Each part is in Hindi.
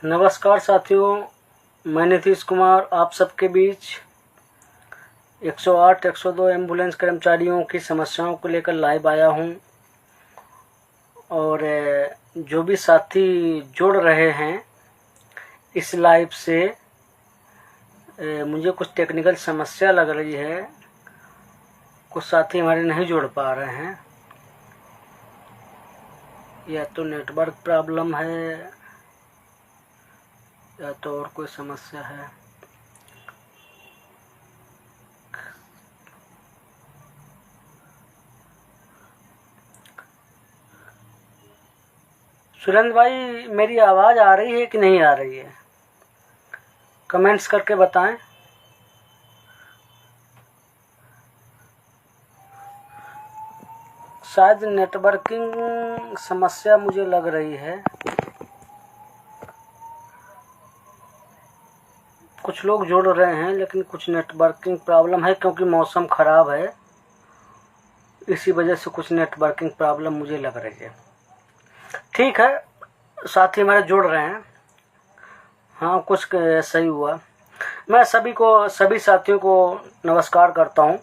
नमस्कार साथियों, मैं नीतीश कुमार आप सबके बीच 108 102 एम्बुलेंस कर्मचारियों की समस्याओं को लेकर लाइव आया हूं। और जो भी साथी जुड़ रहे हैं इस लाइव से, मुझे कुछ टेक्निकल समस्या लग रही है। कुछ साथी हमारे नहीं जुड़ पा रहे हैं, या तो नेटवर्क प्रॉब्लम है या तो और कोई समस्या है। सुरेंद्र भाई, मेरी आवाज़ आ रही है कि नहीं आ रही है? कमेंट्स करके बताएं। शायद नेटवर्किंग समस्या मुझे लग रही है। कुछ लोग जुड़ रहे हैं लेकिन कुछ नेटवर्किंग प्रॉब्लम है, क्योंकि मौसम ख़राब है, इसी वजह से कुछ नेटवर्किंग प्रॉब्लम मुझे लग रही है। ठीक है, साथी हमारे जुड़ रहे हैं। हाँ, कुछ सही हुआ। मैं सभी साथियों को नमस्कार करता हूँ।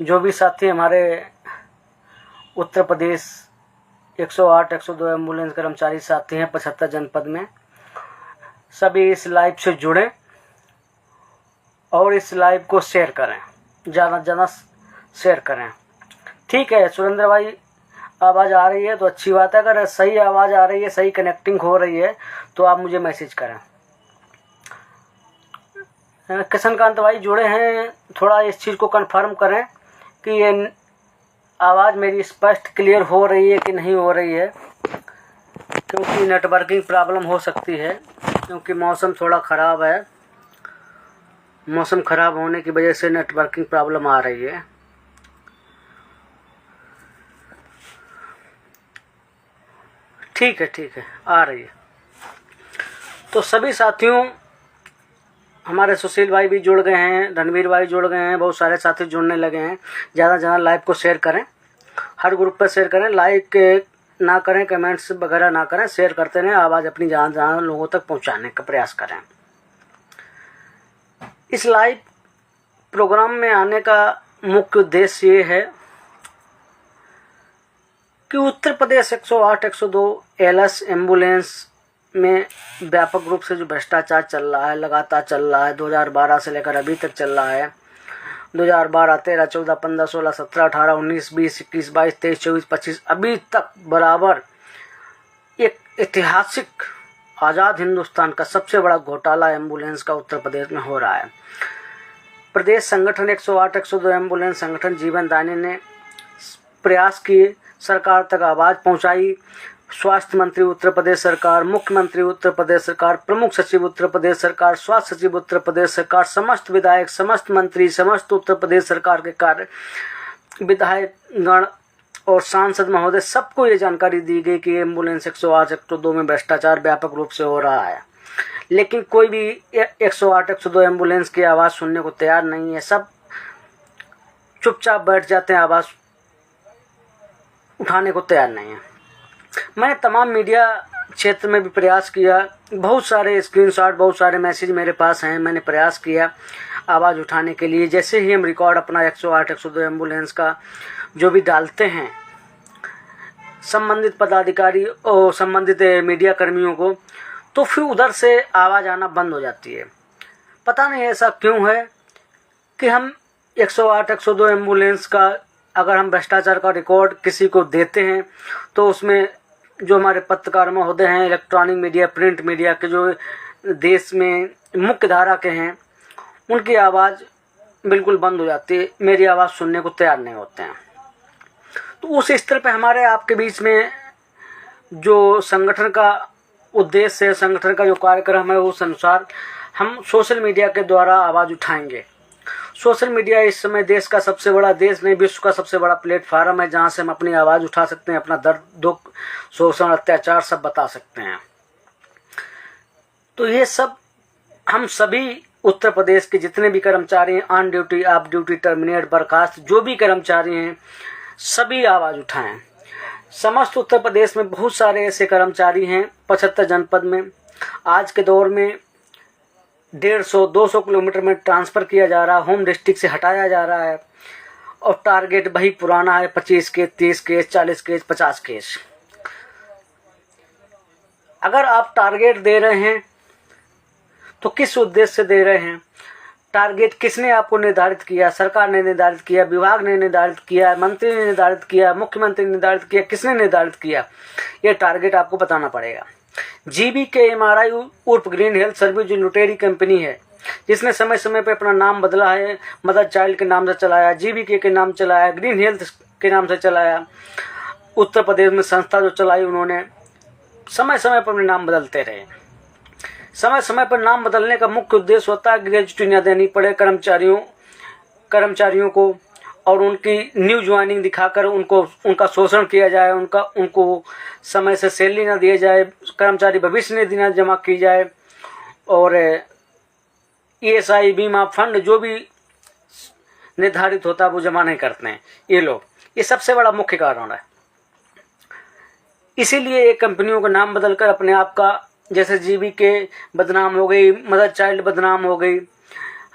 जो भी साथी हमारे उत्तर प्रदेश 108 102 एम्बुलेंस कर्मचारी साथी हैं 75 जनपद में, सभी इस लाइव से जुड़ें और इस लाइव को शेयर करें, ज़्यादा शेयर करें। ठीक है सुरेंद्र भाई, आवाज़ आ रही है तो अच्छी बात है। अगर सही आवाज़ आ रही है, सही कनेक्टिंग हो रही है तो आप मुझे मैसेज करें। किशनकांत भाई जुड़े हैं, थोड़ा इस चीज़ को कंफर्म करें कि ये आवाज़ मेरी स्पष्ट क्लियर हो रही है कि नहीं हो रही है, क्योंकि नेटवर्किंग प्रॉब्लम हो सकती है, क्योंकि मौसम थोड़ा ख़राब है। मौसम ख़राब होने की वजह से नेटवर्किंग प्रॉब्लम आ रही है। ठीक है, आ रही है। तो सभी साथियों, हमारे सुशील भाई भी जुड़ गए हैं, रणवीर भाई जुड़ गए हैं, बहुत सारे साथी जुड़ने लगे हैं। ज़्यादा लाइव को शेयर करें, हर ग्रुप पर शेयर करें, लाइक ना करें, कमेंट्स वगैरह ना करें, शेयर करते रहें। आवाज़ अपनी जहाँ लोगों तक पहुँचाने का प्रयास करें। इस लाइव प्रोग्राम में आने का मुख्य उद्देश्य ये है कि उत्तर प्रदेश 108 102 एलएस एम्बुलेंस में व्यापक रूप से जो भ्रष्टाचार चल रहा है, लगातार चल रहा है, 2012 से लेकर अभी तक चल रहा है। 2012, 13, 14, 15, 16, 17, 18, 19, 20, 21, 22, 23, 24, 25 अभी तक बराबर एक ऐतिहासिक आज़ाद हिंदुस्तान का सबसे बड़ा घोटाला एम्बुलेंस का उत्तर प्रदेश में हो रहा है। प्रदेश संगठन 108 102 एम्बुलेंस संगठन जीवनदानी ने प्रयास किए, सरकार तक आवाज़ पहुंचाई। स्वास्थ्य मंत्री उत्तर प्रदेश सरकार, मुख्यमंत्री उत्तर प्रदेश सरकार, प्रमुख सचिव उत्तर प्रदेश सरकार, स्वास्थ्य सचिव उत्तर प्रदेश सरकार, समस्त विधायक, समस्त मंत्री, समस्त उत्तर प्रदेश सरकार के कार्य विधायक गण और सांसद महोदय, सबको ये जानकारी दी गई कि एम्बुलेंस 108 102 में भ्रष्टाचार व्यापक रूप से हो रहा है। लेकिन कोई भी 108 102 एम्बुलेंस की आवाज़ सुनने को तैयार नहीं है। सब चुपचाप बैठ जाते हैं, आवाज़ उठाने को तैयार नहीं है। मैंने तमाम मीडिया क्षेत्र में भी प्रयास किया, बहुत सारे स्क्रीनशॉट, बहुत सारे मैसेज मेरे पास हैं। मैंने प्रयास किया आवाज़ उठाने के लिए। जैसे ही हम रिकॉर्ड अपना 108 102 एम्बुलेंस का जो भी डालते हैं संबंधित पदाधिकारी और संबंधित मीडिया कर्मियों को, तो फिर उधर से आवाज़ आना बंद हो जाती है। पता नहीं ऐसा क्यों है कि हम 108 102 एम्बुलेंस का अगर हम भ्रष्टाचार का रिकॉर्ड किसी को देते हैं तो उसमें जो हमारे पत्रकार महोदय हैं, इलेक्ट्रॉनिक मीडिया, प्रिंट मीडिया के जो देश में मुख्य धारा के हैं, उनकी आवाज़ बिल्कुल बंद हो जाती है, मेरी आवाज़ सुनने को तैयार नहीं होते हैं। तो उस स्तर पे हमारे आपके बीच में जो संगठन का उद्देश्य है, संगठन का जो कार्यक्रम है, उस अनुसार हम सोशल मीडिया के द्वारा आवाज़ उठाएंगे। सोशल मीडिया इस समय देश का सबसे बड़ा, देश नहीं विश्व का सबसे बड़ा प्लेटफार्म है, जहाँ से हम अपनी आवाज़ उठा सकते हैं, अपना दर्द, दुख, शोषण, अत्याचार सब बता सकते हैं। तो ये सब हम सभी उत्तर प्रदेश के जितने भी कर्मचारी हैं, on duty, of duty, terminate, बर्खास्त, जो भी कर्मचारी हैं, सभी आवाज़ उठाएं। समस्त उत्तर प्रदेश में बहुत सारे ऐसे कर्मचारी हैं 75 जनपद में आज के दौर में 150-200 किलोमीटर में ट्रांसफ़र किया जा रहा है, होम डिस्ट्रिक्ट से हटाया जा रहा है, और टारगेट वही पुराना है, 25 केस, 30 केस, 40 केस, 50 केस। अगर आप टारगेट दे रहे हैं तो किस उद्देश्य से दे रहे हैं? टारगेट किसने आपको निर्धारित किया? सरकार ने निर्धारित किया, विभाग ने निर्धारित किया, मंत्री ने निर्धारित किया, मुख्यमंत्री ने निर्धारित किया, किसने निर्धारित किया? ये टारगेट आपको बताना पड़ेगा। GBK-MRI उर्फ ग्रीन हेल्थ सर्विस जो लुटेरी कंपनी है, जिसने समय समय पर अपना नाम बदला है, मदर चाइल्ड के नाम से चलाया, GBK के नाम चलाया, ग्रीन हेल्थ के नाम से चलाया, उत्तर प्रदेश में संस्था जो चलाई उन्होंने, समय समय पर अपने नाम बदलते रहे। समय समय पर नाम बदलने का मुख्य उद्देश्य होता है ग्रेजुटी न देनी पड़े कर्मचारियों को, और उनकी न्यू ज्वाइनिंग दिखाकर उनका शोषण किया जाए, उनको समय से सैलरी न दिया जाए, कर्मचारी भविष्य निधि न जमा की जाए, और ESI बीमा फंड जो भी निर्धारित होता है वो जमा नहीं करते हैं ये लोग। ये सबसे बड़ा मुख्य कारण है। इसीलिए ये कंपनियों का नाम बदलकर अपने आप का, जैसे GBK बदनाम हो गई, मदर चाइल्ड बदनाम हो गई।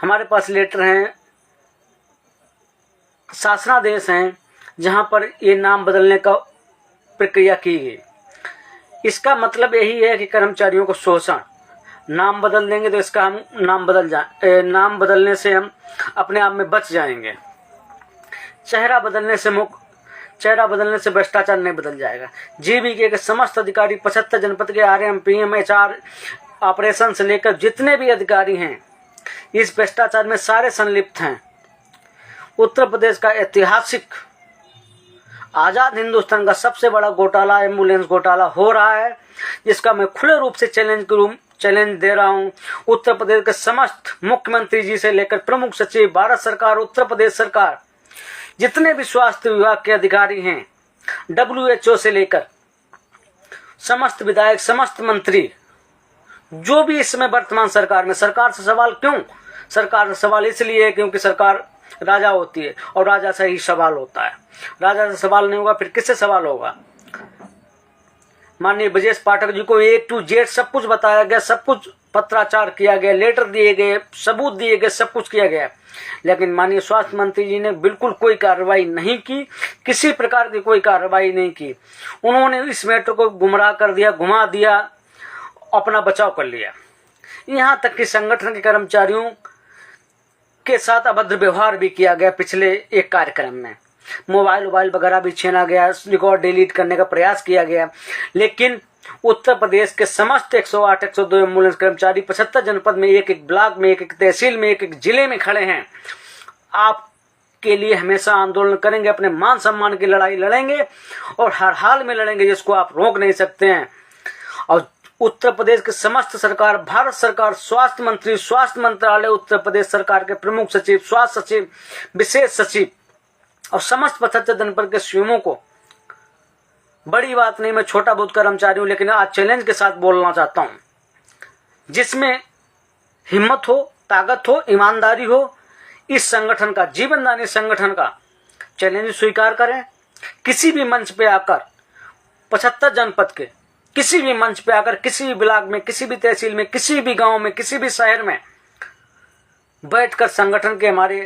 हमारे पास लेटर हैं, शासनादेश हैं, जहां पर ये नाम बदलने का प्रक्रिया की गई। इसका मतलब यही है कि कर्मचारियों को शोषण, नाम बदल देंगे तो इसका हम नाम बदलने से हम अपने आप में बच जाएंगे। चेहरा बदलने से भ्रष्टाचार नहीं बदल जाएगा। GBK के समस्त अधिकारी 75 जनपद के RM, PM, HR ऑपरेशन से लेकर जितने भी अधिकारी हैं इस भ्रष्टाचार में सारे संलिप्त हैं। उत्तर प्रदेश का ऐतिहासिक आजाद हिंदुस्तान का सबसे बड़ा घोटाला एम्बुलेंस घोटाला हो रहा है, जिसका मैं खुले रूप से चैलेंज दे रहा हूं। उत्तर प्रदेश के समस्त मुख्यमंत्री जी से लेकर प्रमुख सचिव, भारत सरकार, उत्तर प्रदेश सरकार, जितने भी स्वास्थ्य विभाग के अधिकारी हैं, WHO से लेकर समस्त विधायक, समस्त मंत्री, जो भी इस समय वर्तमान सरकार में, सरकार से सवाल क्यों? सरकार से सवाल इसलिए है क्योंकि सरकार राजा होती है और राजा से ही सवाल होता है। राजा से सवाल नहीं होगा फिर किससे सवाल होगा? माननीय ब्रजेश पाठक जी को A to Z सब कुछ बताया गया, सब कुछ पत्राचार किया गया, लेटर दिए गए, सबूत दिए गए, सब कुछ किया गया, लेकिन माननीय स्वास्थ्य मंत्री जी ने बिल्कुल कोई कार्रवाई नहीं की, किसी प्रकार की कोई कार्रवाई नहीं की। उन्होंने इस मैटर को गुमराह कर दिया, घुमा दिया, अपना बचाव कर लिया। यहाँ तक कि संगठन के कर्मचारियों के साथ अभद्र व्यवहार भी किया गया। पिछले एक कार्यक्रम में मोबाइल वगैरह भी छीना गया, रिकॉर्ड डिलीट करने का प्रयास किया गया, लेकिन उत्तर प्रदेश के समस्त 108, 102 एम्बुलेंस कर्मचारी 75 जनपद में, एक ब्लॉक में, एक तहसील में, एक जिले में खड़े हैं। आपके लिए हमेशा आंदोलन करेंगे, अपने मान सम्मान की लड़ाई लड़ेंगे और हर हाल में लड़ेंगे, जिसको आप रोक नहीं सकते हैं। और उत्तर प्रदेश के समस्त सरकार, भारत सरकार, स्वास्थ्य मंत्री, स्वास्थ्य मंत्रालय, उत्तर प्रदेश सरकार के प्रमुख सचिव, स्वास्थ्य सचिव, विशेष सचिव और समस्त 75 जनपद के सीएमओ को, बड़ी बात नहीं, मैं छोटा बहुत कर्मचारी हूं, लेकिन आज चैलेंज के साथ बोलना चाहता हूं, जिसमें हिम्मत हो, ताकत हो, ईमानदारी हो, इस संगठन का, जीवनदानी संगठन का चैलेंज स्वीकार करें। किसी भी मंच पे आकर 75 जनपद के किसी भी मंच पे आकर, किसी भी ब्लॉक में, किसी भी तहसील में, किसी भी गांव में, किसी भी शहर में बैठकर संगठन के हमारे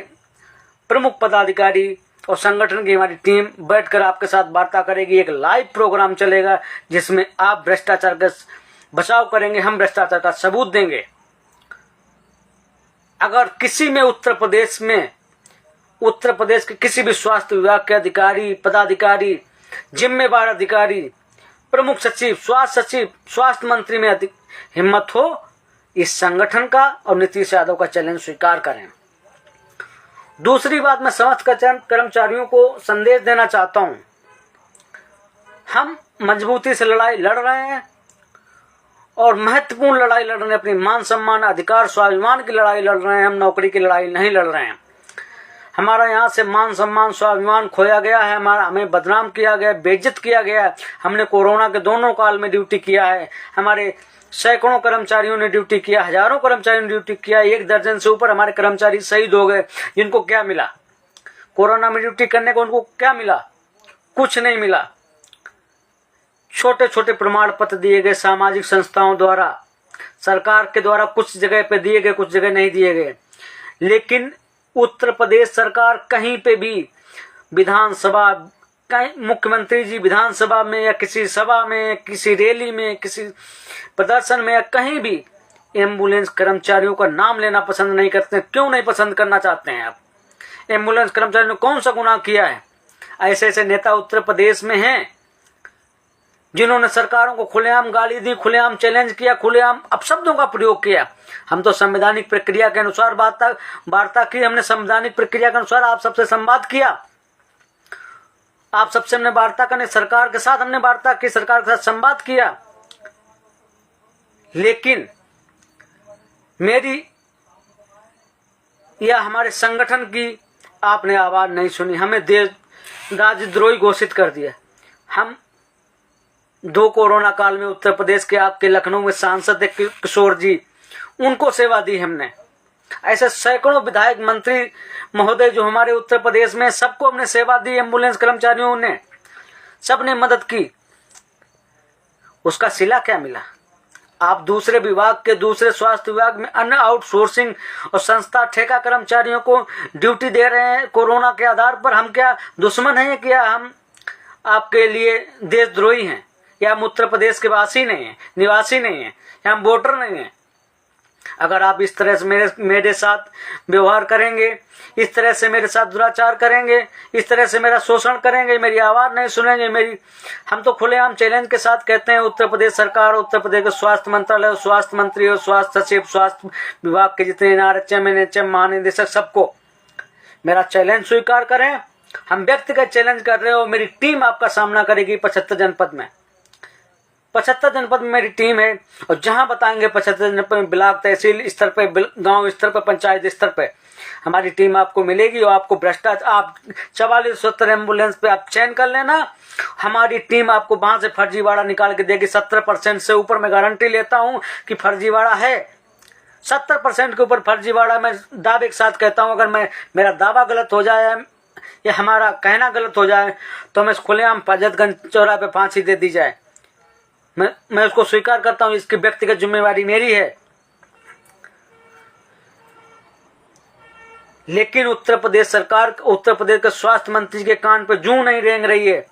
प्रमुख पदाधिकारी और संगठन की हमारी टीम बैठकर आपके साथ वार्ता करेगी। एक लाइव प्रोग्राम चलेगा जिसमें आप भ्रष्टाचार का बचाव करेंगे, हम भ्रष्टाचार का सबूत देंगे। अगर किसी में उत्तर प्रदेश के किसी भी स्वास्थ्य विभाग के अधिकारी, पदाधिकारी, जिम्मेवार अधिकारी, प्रमुख सचिव, स्वास्थ्य सचिव, स्वास्थ्य मंत्री में हिम्मत हो, इस संगठन का और नीतीश यादव का चैलेंज स्वीकार करें। दूसरी बात, मैं समस्त कर्मचारियों को संदेश देना चाहता हूं, हम मजबूती से लड़ाई लड़ रहे हैं और महत्वपूर्ण लड़ाई लड़ रहे हैं, अपनी मान सम्मान, अधिकार, स्वाभिमान की लड़ाई लड़ रहे हैं, हम नौकरी की लड़ाई नहीं लड़ रहे हैं। हमारा यहाँ से मान सम्मान, स्वाभिमान खोया गया है, हमें बदनाम किया गया, बेइज्जत किया गया है। हमने कोरोना के दोनों काल में ड्यूटी किया है, हमारे सैकड़ों कर्मचारियों ने ड्यूटी किया, हजारों कर्मचारियों ने ड्यूटी किया, 1 दर्जन से ऊपर हमारे कर्मचारी शहीद हो गए। जिनको क्या मिला कोरोना में ड्यूटी करने को? उनको क्या मिला? कुछ नहीं मिला। छोटे छोटे प्रमाण पत्र दिए गए सामाजिक संस्थाओं द्वारा, सरकार के द्वारा कुछ जगह पे दिए गए, कुछ जगह नहीं दिए गए। लेकिन उत्तर प्रदेश सरकार कहीं पे भी विधानसभा, कहीं मुख्यमंत्री जी विधानसभा में या किसी सभा में, किसी रैली में, किसी प्रदर्शन में या कहीं भी एम्बुलेंस कर्मचारियों का नाम लेना पसंद नहीं करते। क्यों नहीं पसंद करना चाहते हैं आप? एम्बुलेंस कर्मचारियों ने कौन सा गुनाह किया है? ऐसे ऐसे नेता उत्तर प्रदेश में हैं जिन्होंने सरकारों को खुलेआम गाली दी, खुलेआम चैलेंज किया, खुलेआम अपशब्दों का प्रयोग किया। हम तो संवैधानिक प्रक्रिया के अनुसार वार्ता की, हमने संवैधानिक प्रक्रिया के अनुसार आप सबसे संवाद किया, आप सबसे हमने वार्ता करने, सरकार के साथ हमने वार्ता की, सरकार के साथ संवाद किया। लेकिन मेरी या हमारे संगठन की आपने आवाज नहीं सुनी, हमें देश राजद्रोही घोषित कर दिया। हम 2 कोरोना काल में उत्तर प्रदेश के आपके लखनऊ में सांसद किशोर जी, उनको सेवा दी हमने। ऐसे सैकड़ों विधायक मंत्री महोदय जो हमारे उत्तर प्रदेश में, सबको हमने सेवा दी। एम्बुलेंस कर्मचारियों ने सबने मदद की। उसका सिला क्या मिला? आप दूसरे विभाग के, दूसरे स्वास्थ्य विभाग में अन्य आउटसोर्सिंग और संस्था ठेका कर्मचारियों को ड्यूटी दे रहे हैं कोरोना के आधार पर। हम क्या दुश्मन हैं? क्या हम आपके लिए देशद्रोही हैं? या हम उत्तर प्रदेश के वासी नहीं हैं, निवासी नहीं हैं, या हम वोटर नहीं हैं? अगर आप इस तरह से मेरे साथ व्यवहार करेंगे, इस तरह से मेरे साथ दुराचार करेंगे, इस तरह से मेरा शोषण करेंगे, मेरी आवाज नहीं सुनेंगे, हम तो खुलेआम चैलेंज के साथ कहते हैं उत्तर प्रदेश सरकार, उत्तर प्रदेश के स्वास्थ्य मंत्रालय, स्वास्थ्य मंत्री और स्वास्थ्य सचिव, स्वास्थ्य विभाग के जितने NRHM, NHM महानिदेशक, सबको मेरा चैलेंज स्वीकार करें। हम व्यक्तिगत चैलेंज कर रहे हो, मेरी टीम आपका सामना करेगी 75 जनपद में। 75 जनपद में मेरी टीम है, और जहां बताएंगे 75 जनपद में, ब्लॉक, तहसील स्तर पे, गांव स्तर पे, पंचायत स्तर पे हमारी टीम आपको मिलेगी। और आपको भ्रष्टाचार, आप 44-70 एम्बुलेंस पे आप चयन कर लेना, हमारी टीम आपको वहां से फर्जीवाड़ा निकाल के देगी। 70% से ऊपर मैं गारंटी लेता हूं कि फर्जीवाड़ा है। 70% के ऊपर फर्जीवाड़ा, मैं दावे के साथ कहता हूं। अगर मेरा दावा गलत हो जाए या हमारा कहना गलत हो जाए तो हमें खुलेआम फजतगंज चौराहे पे फांसी दे दी जाए, मैं उसको स्वीकार करता हूं। इसकी व्यक्तिगत जिम्मेवारी मेरी है। लेकिन उत्तर प्रदेश सरकार, उत्तर प्रदेश के स्वास्थ्य मंत्री के कान पे जूं नहीं रेंग रही है,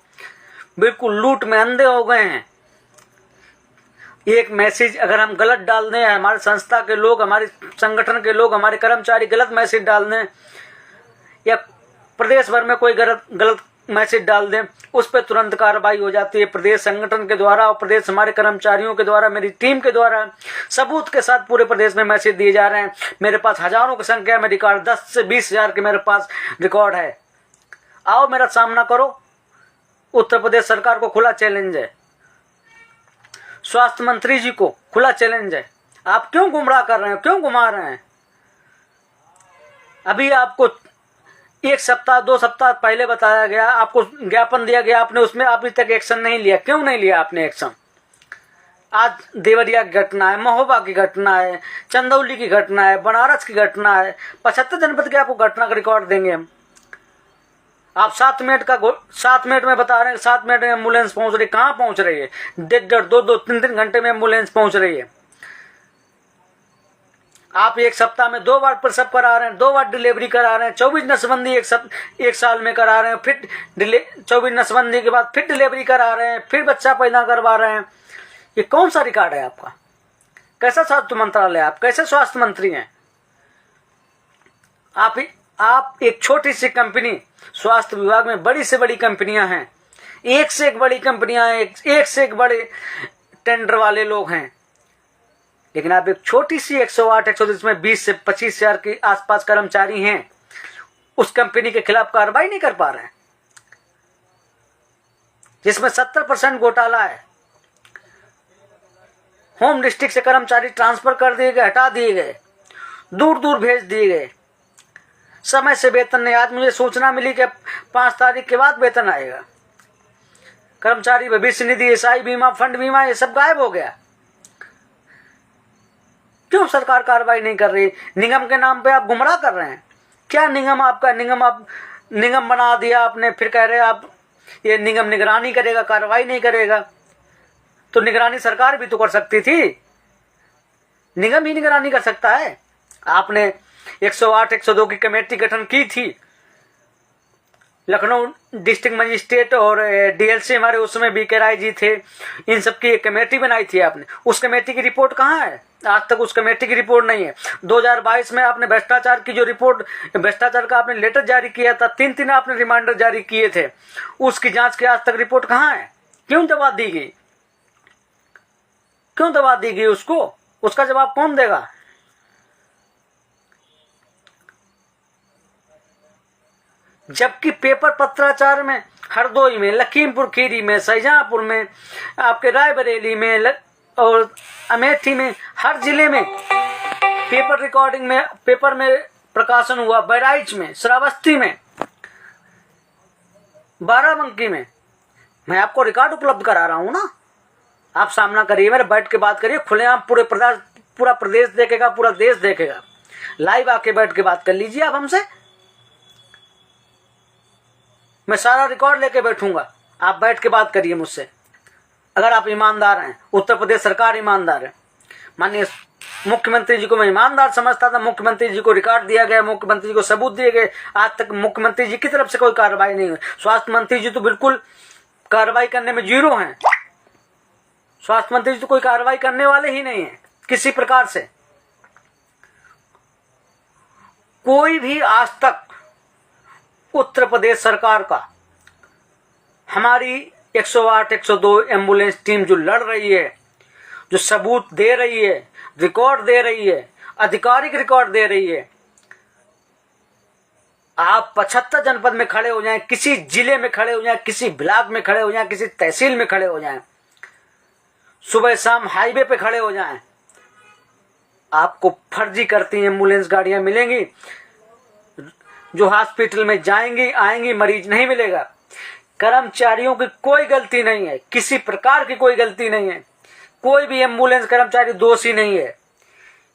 बिल्कुल लूट में अंधे हो गए हैं। एक मैसेज अगर हम गलत डाल दें, हमारे संस्था के लोग, हमारे संगठन के लोग, हमारे कर्मचारी गलत मैसेज डाल दें, या प्रदेश भर में कोई गलत मैसेज डाल दें, उस पर तुरंत कार्रवाई हो जाती है प्रदेश संगठन के द्वारा और प्रदेश हमारे कर्मचारियों के द्वारा, मेरी टीम के द्वारा सबूत के साथ पूरे प्रदेश में मैसेज दिए जा रहे हैं। मेरे पास हजारों की संख्या में रिकॉर्ड, 10 से 20 हजार के मेरे पास रिकॉर्ड है। आओ मेरा सामना करो। उत्तर प्रदेश सरकार को खुला चैलेंज है, स्वास्थ्य मंत्री जी को खुला चैलेंज है। आप क्यों गुमराह कर रहे हैं, क्यों घुमा रहे हैं? अभी आपको 1 सप्ताह 2 सप्ताह पहले बताया गया, आपको ज्ञापन दिया गया, आपने उसमें अभी तक एक्शन नहीं लिया। क्यों नहीं लिया आपने एक्शन? आज देवरिया की घटना है, महोबा की घटना है, चंदौली की घटना है, बनारस की घटना है, 75 जनपद के आपको घटना का रिकॉर्ड देंगे हम। आप 7 मिनट में बता रहे हैं, 7 मिनट में एम्बुलेंस पहुंच रही। कहाँ पहुंच रही है? 1.5, 2, 3 घंटे में एम्बुलेंस पहुंच रही है। आप 1 सप्ताह में 2 बार प्रसव करा रहे हैं, 2 बार डिलीवरी करा रहे हैं, 24 नसबंदी एक साल में करा रहे हैं, फिर 24 नसबंदी के बाद फिर डिलीवरी करा रहे हैं, फिर बच्चा पैदा करवा रहे हैं। ये कौन सा रिकॉर्ड है आपका? कैसा स्वास्थ्य मंत्रालय? आप कैसे स्वास्थ्य मंत्री हैं? आप एक छोटी सी कंपनी, स्वास्थ्य विभाग में बड़ी से बड़ी कंपनियां हैं, एक से एक बड़ी कंपनियां हैं, एक से एक बड़े टेंडर वाले लोग हैं, लेकिन आप एक छोटी सी 108, 110 में 20 से 25 हजार के आसपास कर्मचारी हैं, उस कंपनी के खिलाफ कार्रवाई नहीं कर पा रहे हैं, जिसमें 70% घोटाला है। होम डिस्ट्रिक्ट से कर्मचारी ट्रांसफर कर दिए गए, हटा दिए गए, दूर दूर भेज दिए गए, समय से वेतन नहीं। आज मुझे सूचना मिली कि 5 तारीख के बाद वेतन आएगा। कर्मचारी भविष्य निधि, SI बीमा, फंड बीमा, ये सब गायब हो गया। क्यों सरकार कार्रवाई नहीं कर रही? निगम के नाम पे आप गुमराह कर रहे हैं। क्या निगम आपका? निगम बना दिया आपने, फिर कह रहे आप ये निगम निगरानी करेगा, कार्रवाई नहीं करेगा। तो निगरानी सरकार भी तो कर सकती थी। निगम ही निगरानी कर सकता है। आपने 108 102 की कमेटी गठन की थी, लखनऊ डिस्ट्रिक्ट मजिस्ट्रेट और डीएलसी हमारे उसमें बीके राय जी थे, इन सब की एक कमेटी बनाई थी आपने। उस कमेटी की रिपोर्ट कहाँ है? आज तक उस कमेटी की रिपोर्ट नहीं है। 2022 में आपने भ्रष्टाचार की जो रिपोर्ट, भ्रष्टाचार का आपने लेटर जारी किया था, 3 आपने रिमाइंडर जारी किए थे, उसकी जांच की आज तक रिपोर्ट कहाँ है? क्यों दबा दी गई? क्यों दबा दी गई उसको? उसका जवाब कौन देगा? जबकि पेपर पत्राचार में हरदोई में, लखीमपुर खीरी में, शाहजहांपुर में, आपके रायबरेली में और अमेठी में, हर जिले में पेपर रिकॉर्डिंग में, पेपर में प्रकाशन हुआ। बहराइच में, श्रावस्ती में, बाराबंकी में। मैं आपको रिकॉर्ड उपलब्ध करा रहा हूं ना, आप सामना करिए, मेरे बैठ के बात करिए, खुलेआम पूरा प्रदेश देखेगा, पूरा देश देखेगा। लाइव आके बैठ के बात कर लीजिए आप हमसे, मैं सारा रिकॉर्ड लेके बैठूंगा, आप बैठ के बात करिए मुझसे। अगर आप ईमानदार हैं, उत्तर प्रदेश सरकार ईमानदार है। माननीय मुख्यमंत्री जी को मैं ईमानदार समझता था, मुख्यमंत्री जी को रिकॉर्ड दिया गया, मुख्यमंत्री जी को सबूत दिए गए, आज तक मुख्यमंत्री जी की तरफ से कोई कार्रवाई नहीं हुई। स्वास्थ्य मंत्री जी तो बिल्कुल कार्रवाई करने में जीरो हैं। स्वास्थ्य मंत्री जी तो कोई कार्रवाई करने वाले ही नहीं है किसी प्रकार से। कोई भी आज तक उत्तर प्रदेश सरकार का, हमारी 108 102 एम्बुलेंस टीम जो लड़ रही है, जो सबूत दे रही है, रिकॉर्ड दे रही है, आधिकारिक रिकॉर्ड दे रही है, आप 75 जनपद में खड़े हो जाएं, किसी जिले में खड़े हो जाएं, किसी ब्लॉक में खड़े हो जाएं, किसी तहसील में खड़े हो जाएं, सुबह शाम हाईवे पे खड़े हो जाएं, आपको फर्जी करती एम्बुलेंस गाड़ियां मिलेंगी, जो हॉस्पिटल में जाएंगी आएंगी, मरीज नहीं मिलेगा। कर्मचारियों की कोई गलती नहीं है, किसी प्रकार की कोई गलती नहीं है, कोई भी एम्बुलेंस कर्मचारी दोषी नहीं है।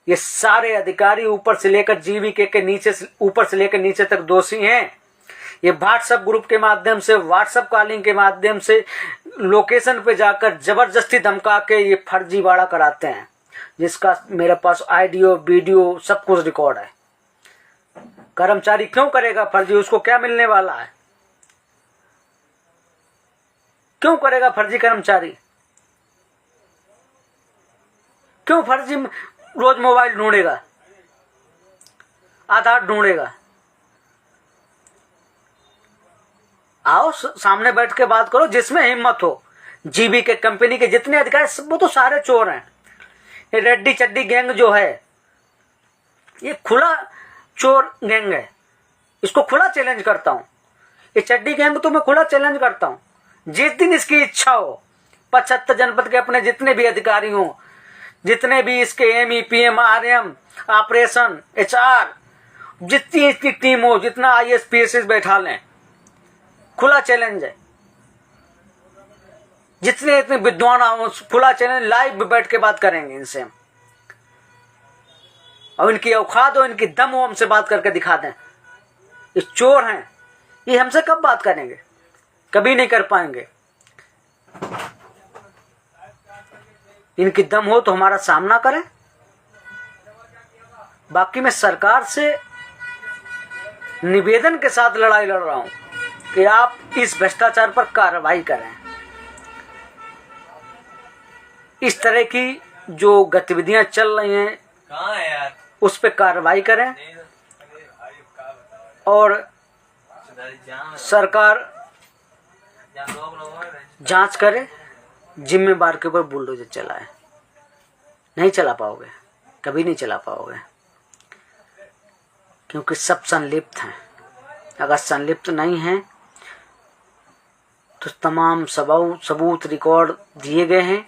ये सारे अधिकारी ऊपर से लेकर जीवीके के नीचे, ऊपर से लेकर नीचे तक दोषी हैं। ये व्हाट्सएप ग्रुप के माध्यम से, व्हाट्सएप कॉलिंग के माध्यम से लोकेशन पे जाकर जबरदस्ती धमका के ये फर्जीवाड़ा कराते हैं, जिसका मेरे पास ऑडियो वीडियो सब कुछ रिकॉर्ड है। कर्मचारी क्यों करेगा फर्जी? उसको क्या मिलने वाला है? क्यों करेगा फर्जी कर्मचारी? क्यों फर्जी रोज मोबाइल ढूंढेगा, आधार ढूंढेगा? आओ सामने बैठ के बात करो, जिसमें हिम्मत हो। जीबी के कंपनी के जितने अधिकारी सब वो तो सारे चोर हैं। ये रेड्डी चड्डी गैंग जो है, ये खुला चोर गैंग है। इसको खुला चैलेंज करता हूं। ये चड्डी गैंग तो मैं खुला चैलेंज करता हूं। जिस दिन इसकी इच्छा हो, 75 जनपद के अपने जितने भी अधिकारी हों, जितने भी इसके ME PM RM operation HR, जितनी इसकी टीम हो, जितना आईएएस पीएसएस बैठा लें, खुला चैलेंज है। जितने इतने विद्वान हो, खुला चैलेंज, लाइव बैठ के बात करेंगे इनसे। और इनकी औकात हो, इनकी दम हो, हमसे बात करके दिखा दें। ये चोर हैं, ये हमसे कब बात करेंगे? कभी नहीं कर पाएंगे। इनकी दम हो तो हमारा सामना करें। बाकी मैं सरकार से निवेदन के साथ लड़ाई लड़ रहा हूं कि आप इस भ्रष्टाचार पर कार्रवाई करें। इस तरह की जो गतिविधियां चल रही हैं, कहाँ है यार, उस पर कार्रवाई करें और सरकार जांच करे, जिम्मेदार के ऊपर बुलडोजर चलाए। नहीं चला पाओगे, कभी नहीं चला पाओगे, क्योंकि सब संलिप्त हैं। अगर संलिप्त नहीं हैं तो तमाम सबूत रिकॉर्ड दिए गए हैं,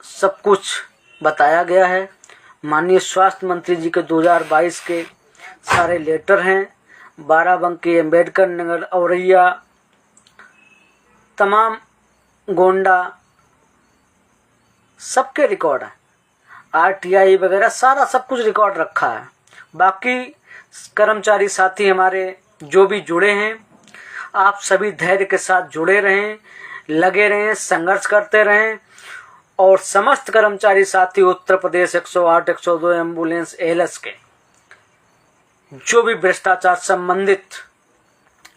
सब कुछ बताया गया है। माननीय स्वास्थ्य मंत्री जी के 2022 के सारे लेटर हैं। बाराबंकी, अम्बेडकर नगर, औरैया, तमाम गोंडा, सबके रिकॉर्ड है। आरटीआई वगैरह सारा सब कुछ रिकॉर्ड रखा है। बाकी कर्मचारी साथी हमारे जो भी जुड़े हैं, आप सभी धैर्य के साथ जुड़े रहें, लगे रहें, संघर्ष करते रहें और समस्त कर्मचारी साथी उत्तर प्रदेश 108 102 एम्बुलेंस एएलएस के जो भी भ्रष्टाचार संबंधित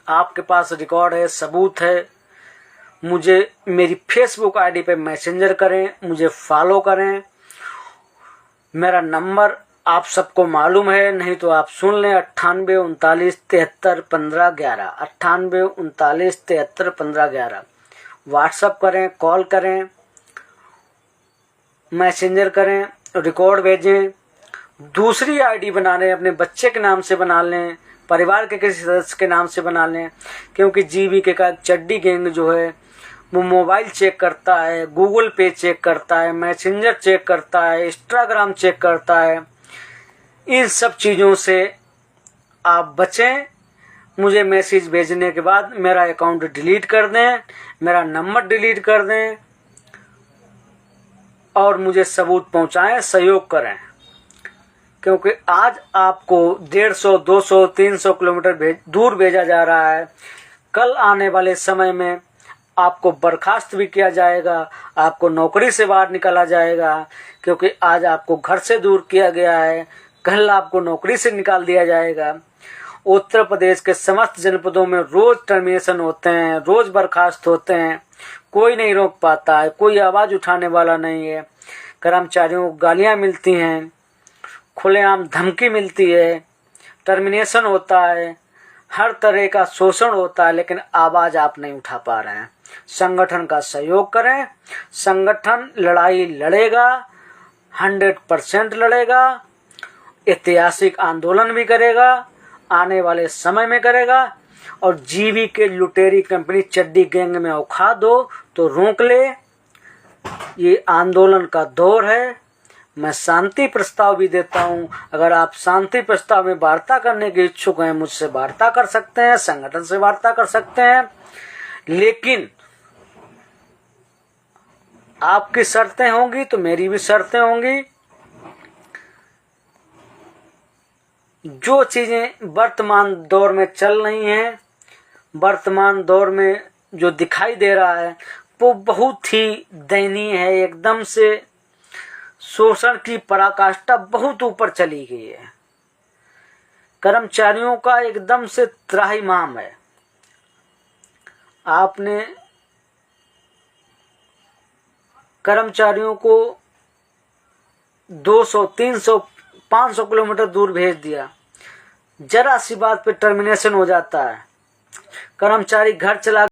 आपके पास रिकॉर्ड है, सबूत है, मुझे मेरी फेसबुक आईडी पे मैसेंजर करें, मुझे फॉलो करें। मेरा नंबर आप सबको मालूम है, नहीं तो आप सुन लें 98 39 73 15 11 98 39 73 15 11। व्हाट्सअप करें, कॉल करें, मैसेंजर करें, रिकॉर्ड भेजें। दूसरी आईडी बना लें, अपने बच्चे के नाम से बना लें, परिवार के किसी सदस्य के नाम से बना लें, क्योंकि जीवीके का चड्डी गैंग जो है वो मोबाइल चेक करता है, गूगल पे चेक करता है, मैसेंजर चेक करता है, इंस्टाग्राम चेक करता है। इन सब चीज़ों से आप बचें। मुझे मैसेज भेजने के बाद मेरा अकाउंट डिलीट कर दें, मेरा नंबर डिलीट कर दें और मुझे सबूत पहुंचाएं, सहयोग करें। क्योंकि आज आपको 150, 200, 300 किलोमीटर दूर भेजा जा रहा है। कल आने वाले समय में आपको बर्खास्त भी किया जाएगा, आपको नौकरी से बाहर निकाला जाएगा, क्योंकि आज आपको घर से दूर किया गया है, कल आपको नौकरी से निकाल दिया जाएगा। उत्तर प्रदेश के समस्त जनपदों में रोज टर्मिनेशन होते हैं, रोज बर्खास्त होते हैं, कोई नहीं रोक पाता है, कोई आवाज़ उठाने वाला नहीं है। कर्मचारियों को गालियाँ मिलती हैं, खुलेआम धमकी मिलती है, टर्मिनेशन होता है, हर तरह का शोषण होता है, लेकिन आवाज़ आप नहीं उठा पा रहे हैं। संगठन का सहयोग करें। संगठन लड़ाई लड़ेगा, 100% लड़ेगा, ऐतिहासिक आंदोलन भी करेगा, आने वाले समय में करेगा। और जीवीके लुटेरी कंपनी चड्डी गैंग में औखा दो तो रोक ले। ये आंदोलन का दौर है। मैं शांति प्रस्ताव भी देता हूं। अगर आप शांति प्रस्ताव में वार्ता करने के इच्छुक हैं, मुझसे वार्ता कर सकते हैं, संगठन से वार्ता कर सकते हैं, लेकिन आपकी शर्तें होंगी तो मेरी भी शर्तें होंगी। जो चीजें वर्तमान दौर में चल रही हैं, वर्तमान दौर में जो दिखाई दे रहा है वो बहुत ही दयनीय है। एकदम से शोषण की पराकाष्ठा बहुत ऊपर चली गई है। कर्मचारियों का एकदम से त्राहिमाम है। आपने कर्मचारियों को 200, 300, 500 किलोमीटर दूर भेज दिया, जरा सी बात पे टर्मिनेशन हो जाता है। कर्मचारी घर चला